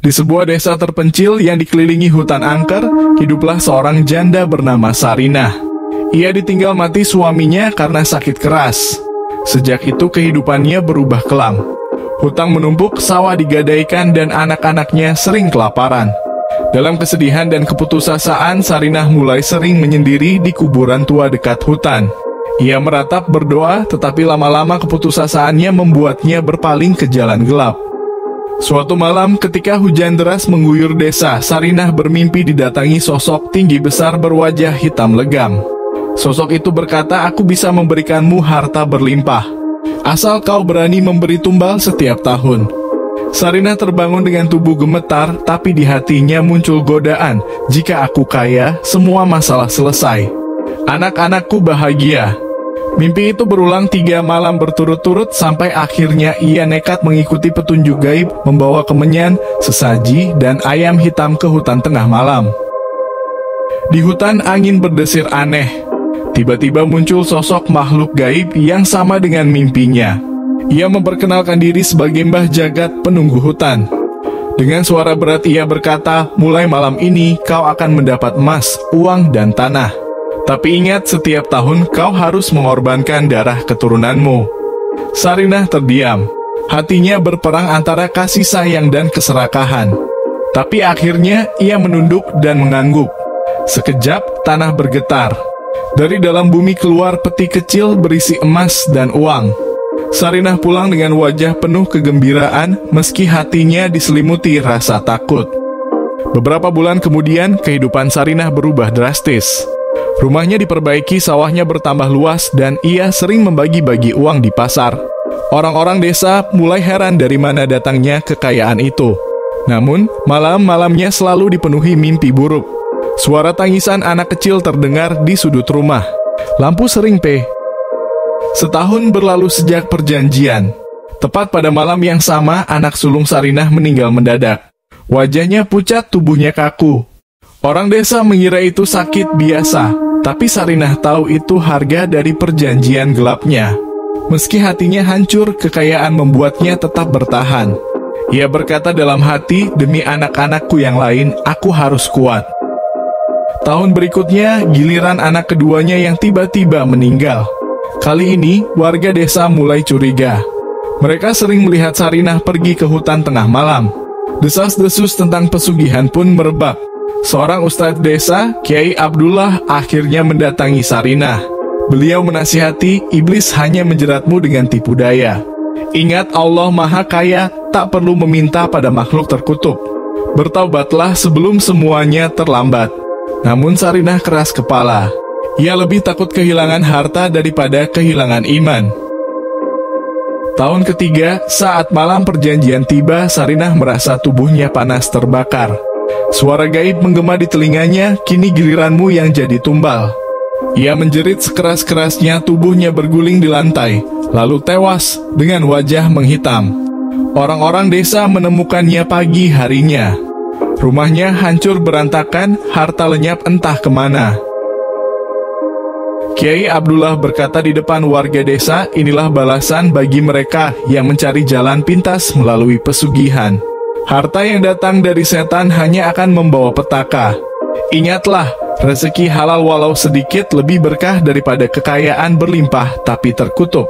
Di sebuah desa terpencil yang dikelilingi hutan angker, hiduplah seorang janda bernama Sarinah. Ia ditinggal mati suaminya karena sakit keras. Sejak itu kehidupannya berubah kelam. Hutang menumpuk, sawah digadaikan, dan anak-anaknya sering kelaparan. Dalam kesedihan dan keputusasaan, Sarinah mulai sering menyendiri di kuburan tua dekat hutan. Ia meratap berdoa, tetapi lama-lama keputusasaannya membuatnya berpaling ke jalan gelap. Suatu malam ketika hujan deras mengguyur desa, Sarinah bermimpi didatangi sosok tinggi besar berwajah hitam legam. Sosok itu berkata, "Aku bisa memberikanmu harta berlimpah, asal kau berani memberi tumbal setiap tahun." Sarinah terbangun dengan tubuh gemetar, tapi di hatinya muncul godaan, "Jika aku kaya, semua masalah selesai. Anak-anakku bahagia." Mimpi itu berulang 3 malam berturut-turut sampai akhirnya ia nekat mengikuti petunjuk gaib membawa kemenyan, sesaji, dan ayam hitam ke hutan tengah malam. Di hutan angin berdesir aneh. Tiba-tiba muncul sosok makhluk gaib yang sama dengan mimpinya. Ia memperkenalkan diri sebagai Mbah Jagat, penunggu hutan. Dengan suara berat ia berkata, "Mulai malam ini kau akan mendapat emas, uang, dan tanah. Tapi ingat, setiap tahun kau harus mengorbankan darah keturunanmu." Sarinah terdiam. Hatinya berperang antara kasih sayang dan keserakahan. Tapi akhirnya ia menunduk dan mengangguk. Sekejap tanah bergetar. Dari dalam bumi keluar peti kecil berisi emas dan uang. Sarinah pulang dengan wajah penuh kegembiraan meski hatinya diselimuti rasa takut. Beberapa bulan kemudian kehidupan Sarinah berubah drastis. Rumahnya diperbaiki, sawahnya bertambah luas, dan ia sering membagi-bagi uang di pasar. Orang-orang desa mulai heran dari mana datangnya kekayaan itu. Namun, malam-malamnya selalu dipenuhi mimpi buruk. Suara tangisan anak kecil terdengar di sudut rumah. Lampu sering Setahun berlalu sejak perjanjian. Tepat pada malam yang sama, anak sulung Sarinah meninggal mendadak. Wajahnya pucat, tubuhnya kaku. Orang desa mengira itu sakit biasa, tapi Sarinah tahu itu harga dari perjanjian gelapnya. Meski hatinya hancur, kekayaan membuatnya tetap bertahan. Ia berkata dalam hati, "Demi anak-anakku yang lain, aku harus kuat." Tahun berikutnya, giliran anak keduanya yang tiba-tiba meninggal. Kali ini, warga desa mulai curiga. Mereka sering melihat Sarinah pergi ke hutan tengah malam. Desas-desus tentang pesugihan pun merebak. Seorang ustadz desa, Kiai Abdullah, akhirnya mendatangi Sarinah. Beliau menasihati, "Iblis hanya menjeratmu dengan tipu daya. Ingat, Allah Maha Kaya, tak perlu meminta pada makhluk terkutuk. Bertaubatlah sebelum semuanya terlambat." Namun Sarinah keras kepala. Ia lebih takut kehilangan harta daripada kehilangan iman. Tahun ketiga, saat malam perjanjian tiba, Sarinah merasa tubuhnya panas terbakar. Suara gaib menggema di telinganya, "Kini giliranmu yang jadi tumbal." Ia menjerit sekeras-kerasnya, tubuhnya berguling di lantai, lalu tewas dengan wajah menghitam. Orang-orang desa menemukannya pagi harinya. Rumahnya hancur berantakan, harta lenyap entah kemana. Kiai Abdullah berkata di depan warga desa, "Inilah balasan bagi mereka yang mencari jalan pintas melalui pesugihan. Harta yang datang dari setan hanya akan membawa petaka. Ingatlah, rezeki halal walau sedikit lebih berkah daripada kekayaan berlimpah tapi terkutuk."